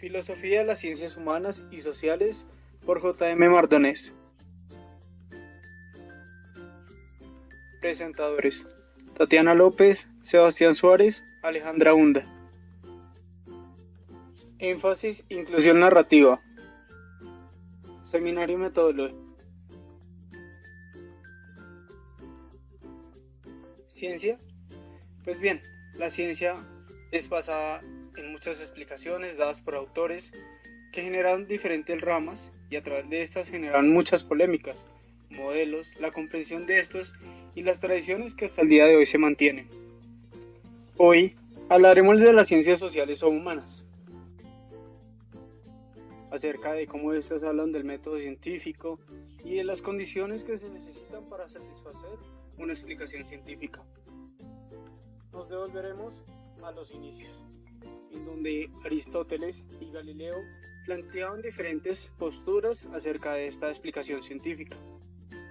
Filosofía de las Ciencias Humanas y Sociales por J.M. Mardonés. Presentadores: Tatiana López, Sebastián Suárez, Alejandra Hunda. Énfasis: inclusión narrativa. Seminario metodológico. ¿Ciencia? Pues bien, la ciencia es basada en muchas explicaciones dadas por autores que generan diferentes ramas y a través de estas generan muchas polémicas, modelos, la comprensión de estos y las tradiciones que hasta el día de hoy se mantienen. Hoy hablaremos de las ciencias sociales o humanas, acerca de cómo estas hablan del método científico y de las condiciones que se necesitan para satisfacer una explicación científica. Nos devolveremos a los inicios, en donde Aristóteles y Galileo planteaban diferentes posturas acerca de esta explicación científica.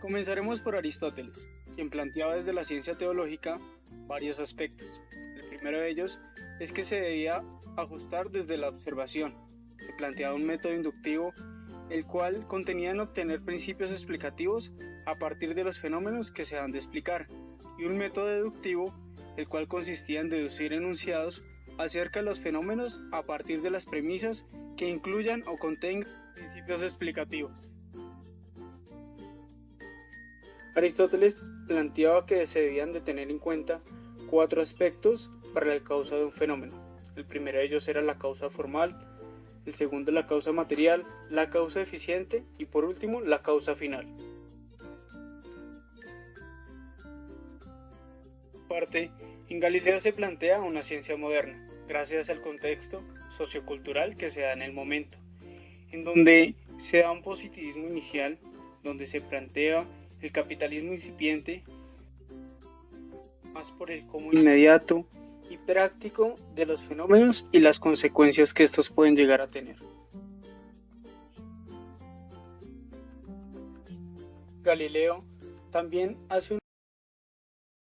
Comenzaremos por Aristóteles, quien planteaba desde la ciencia teológica varios aspectos. El primero de ellos es que se debía ajustar desde la observación. Se planteaba un método inductivo, el cual contenía en obtener principios explicativos a partir de los fenómenos que se han de explicar, y un método deductivo, el cual consistía en deducir enunciados acerca de los fenómenos a partir de las premisas que incluyan o contengan principios explicativos. Aristóteles planteaba que se debían de tener en cuenta 4 aspectos para la causa de un fenómeno. El primero de ellos era la causa formal, el segundo la causa material, la causa eficiente y por último la causa final. En Galileo se plantea una ciencia moderna, gracias al contexto sociocultural que se da en el momento, en donde se da un positivismo inicial, donde se plantea el capitalismo incipiente, más por el cómo inmediato y práctico de los fenómenos y las consecuencias que estos pueden llegar a tener. Galileo también hace una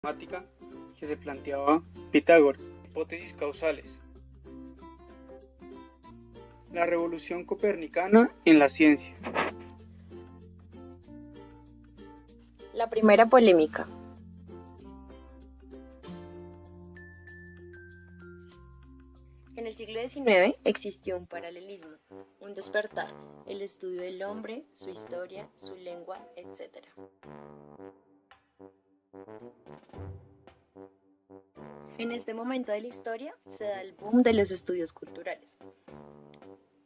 matemática que se planteaba Pitágoras, hipótesis causales. La revolución copernicana en la ciencia. La primera polémica. En el siglo XIX existió un paralelismo, un despertar, el estudio del hombre, su historia, su lengua, etc. En este momento de la historia se da el boom de los estudios culturales,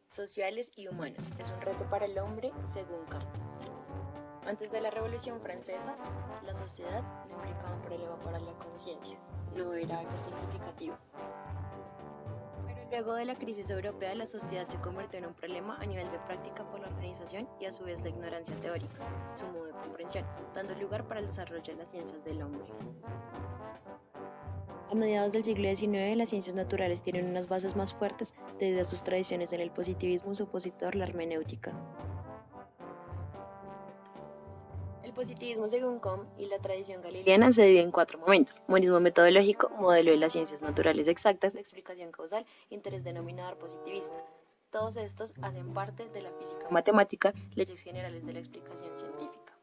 sociales y humanos. Es un reto para el hombre, según Kant. Antes de la Revolución Francesa, la sociedad no implicaba un problema para la conciencia, no era algo significativo. Pero luego de la crisis europea, la sociedad se convirtió en un problema a nivel de práctica por la organización y a su vez la ignorancia teórica, su modo de comprensión, dando lugar para el desarrollo de las ciencias del hombre. A mediados del siglo XIX, las ciencias naturales tienen unas bases más fuertes debido a sus tradiciones en el positivismo supositor, la hermenéutica. El positivismo, según Comte, y la tradición galileana se divide en 4 momentos: monismo metodológico, modelo de las ciencias naturales exactas, explicación causal, interés denominador positivista. Todos estos hacen parte de la física matemática, leyes generales de la explicación científica.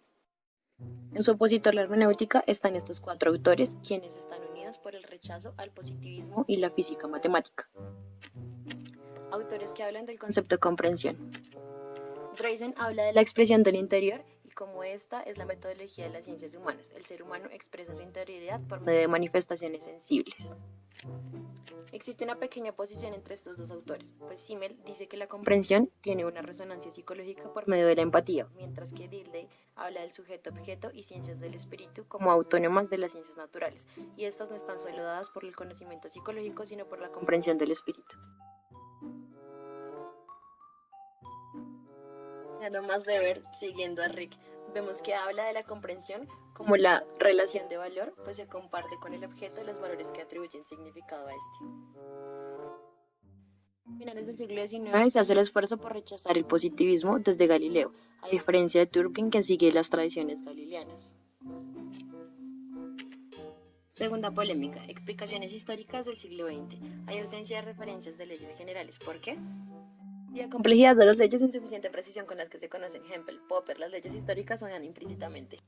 En su opositor, la hermenéutica, están estos 4 autores, quienes están unidos por el rechazo al positivismo y la física matemática. Autores que hablan del concepto de comprensión. Dreisen habla de la expresión del interior y cómo esta es la metodología de las ciencias humanas. El ser humano expresa su interioridad por medio de manifestaciones sensibles. Existe una pequeña oposición entre estos dos autores, pues Simmel dice que la comprensión tiene una resonancia psicológica por medio de la empatía, mientras que Dilthey habla del sujeto-objeto y ciencias del espíritu como autónomas de las ciencias naturales, y estas no están solo dadas por el conocimiento psicológico, sino por la comprensión del espíritu. Thomas Weber, siguiendo a Rick, vemos que habla de la comprensión como la relación de valor, pues se comparte con el objeto los valores que atribuyen significado a este. A finales del siglo XIX se hace el esfuerzo por rechazar el positivismo desde Galileo, a diferencia de Turkheim, que sigue las tradiciones galileanas. Segunda polémica: explicaciones históricas del siglo XX. Hay ausencia de referencias de leyes generales. ¿Por qué? La complejidad de las leyes e insuficiente precisión con las que se conocen Hempel, Popper, las leyes históricas son implícitamente.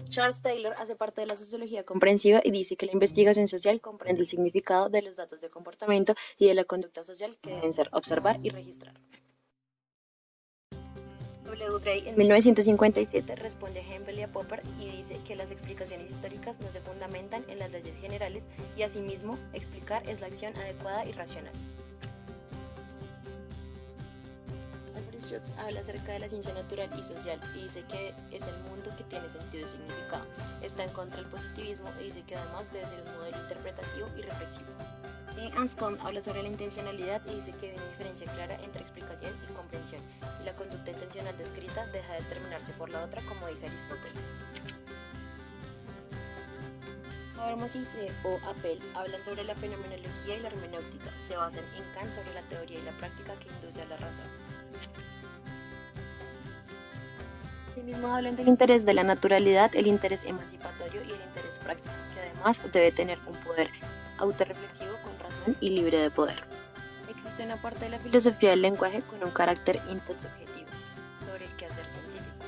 Charles Taylor hace parte de la sociología comprensiva y dice que la investigación social comprende el significado de los datos de comportamiento y de la conducta social que deben ser observar y registrar. W. Gray en 1957 responde a Hempel y a Popper y dice que las explicaciones históricas no se fundamentan en las leyes generales y asimismo explicar es la acción adecuada y racional. Alfred Schutz habla acerca de la ciencia natural y social y dice que es el mundo que tiene sentido y significado. Está en contra del positivismo y dice que además debe ser un modelo interpretativo y reflexivo. Anscombe habla sobre la intencionalidad y dice que hay una diferencia clara entre explicación y comprensión, y la conducta intencional descrita deja de determinarse por la otra, como dice Aristóteles. Habermas y o Appel hablan sobre la fenomenología y la hermenéutica, se basan en Kant sobre la teoría y la práctica que induce a la razón. Asimismo hablan del interés de la naturalidad, el interés emancipatorio y el interés práctico, que además debe tener un poder autorreflexivo con razón y libre de poder. Existe una parte de la filosofía del lenguaje con un carácter intersubjetivo sobre el quehacer científico.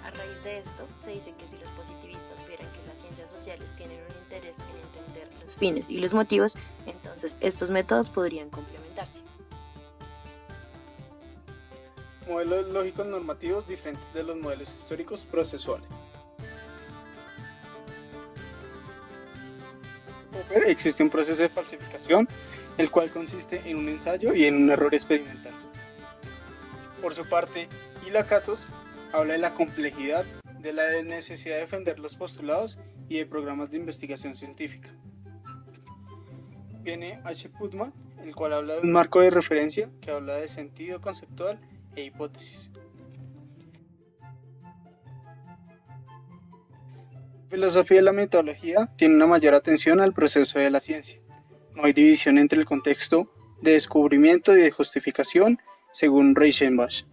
A raíz de esto, se dice que si los positivistas vieran que las ciencias sociales tienen un interés en entender los fines y los motivos, entonces estos métodos podrían complementarse. Modelos lógicos normativos diferentes de los modelos históricos procesuales. Popper existe un proceso de falsificación, el cual consiste en un ensayo y en un error experimental. Por su parte, Lakatos habla de la complejidad, de la necesidad de defender los postulados y de programas de investigación científica. Viene H. Putman, el cual habla de un marco de referencia que habla de sentido conceptual e hipótesis. La filosofía de la metodología tiene una mayor atención al proceso de la ciencia. No hay división entre el contexto de descubrimiento y de justificación, según Reichenbach.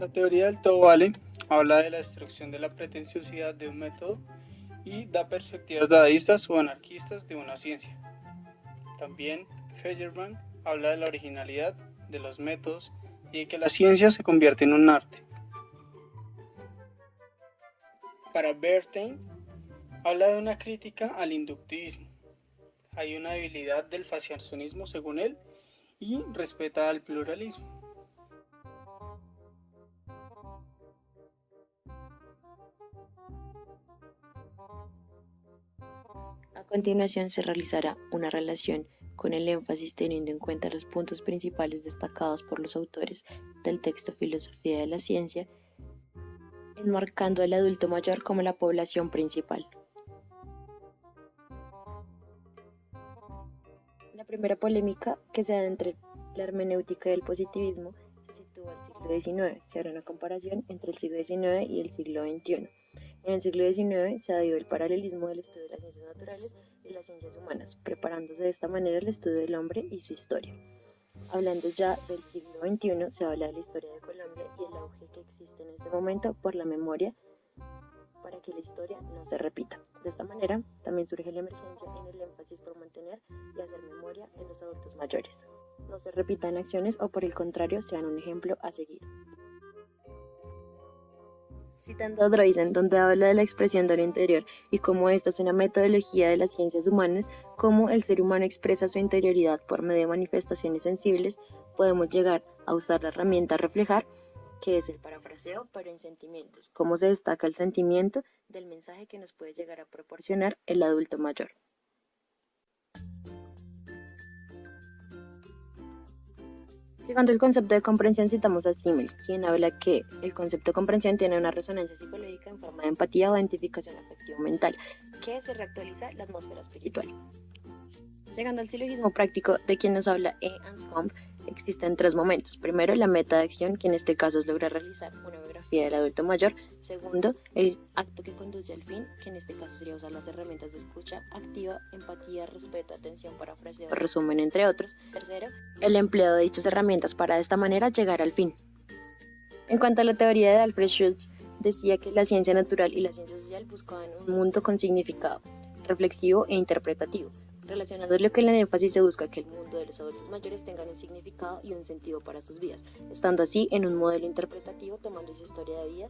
La teoría del todo vale habla de la destrucción de la pretenciosidad de un método y da perspectivas dadaístas o anarquistas de una ciencia. También Feyerabend habla de la originalidad de los métodos y de que la ciencia se convierte en un arte. Para Bernstein, habla de una crítica al inductivismo. Hay una debilidad del fasciacionismo según él y respeta al pluralismo. A continuación se realizará una relación con el énfasis teniendo en cuenta los puntos principales destacados por los autores del texto Filosofía de la Ciencia, enmarcando al adulto mayor como la población principal. La primera polémica que se da entre la hermenéutica y el positivismo se sitúa al siglo XIX. Se hará una comparación entre el siglo XIX y el siglo XXI. En el siglo XIX se dio el paralelismo del estudio de las ciencias naturales y las ciencias humanas, preparándose de esta manera el estudio del hombre y su historia. Hablando ya del siglo XXI, se habla de la historia de Colombia y el auge que existe en este momento por la memoria para que la historia no se repita. De esta manera, también surge la emergencia en el énfasis por mantener y hacer memoria en los adultos mayores. No se repitan acciones o por el contrario sean un ejemplo a seguir. Citando a Droysen, donde habla de la expresión del interior y cómo esta es una metodología de las ciencias humanas, cómo el ser humano expresa su interioridad por medio de manifestaciones sensibles, podemos llegar a usar la herramienta reflejar, que es el parafraseo, pero en sentimientos, cómo se destaca el sentimiento del mensaje que nos puede llegar a proporcionar el adulto mayor. Llegando al concepto de comprensión, citamos a Simmel, quien habla que el concepto de comprensión tiene una resonancia psicológica en forma de empatía o identificación afectivo-mental, que se reactualiza la atmósfera espiritual. Llegando al silogismo práctico de quien nos habla Anscombe, existen tres momentos. Primero, la meta de acción, que en este caso es lograr realizar una biografía del adulto mayor. Segundo, el acto que conduce al fin, que en este caso sería usar las herramientas de escucha activa, empatía, respeto, atención, parafraseo, resumen, entre otros. Tercero, el empleo de dichas herramientas para de esta manera llegar al fin. En cuanto a la teoría de Alfred Schutz, decía que la ciencia natural y la ciencia social buscaban un mundo con significado. reflexivo e interpretativo, relacionándolo con el énfasis se busca que el mundo de los adultos mayores tenga un significado y un sentido para sus vidas, estando así en un modelo interpretativo tomando su historia de vida.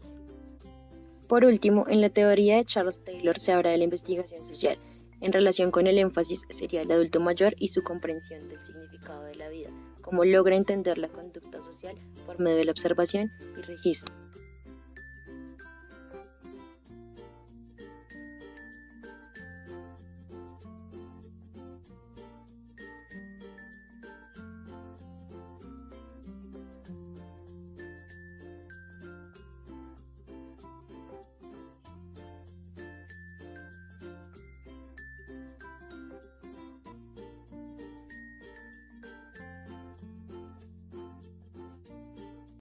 Por último, en la teoría de Charles Taylor se habla de la investigación social. En relación con el énfasis sería el adulto mayor y su comprensión del significado de la vida, cómo logra entender la conducta social por medio de la observación y registro.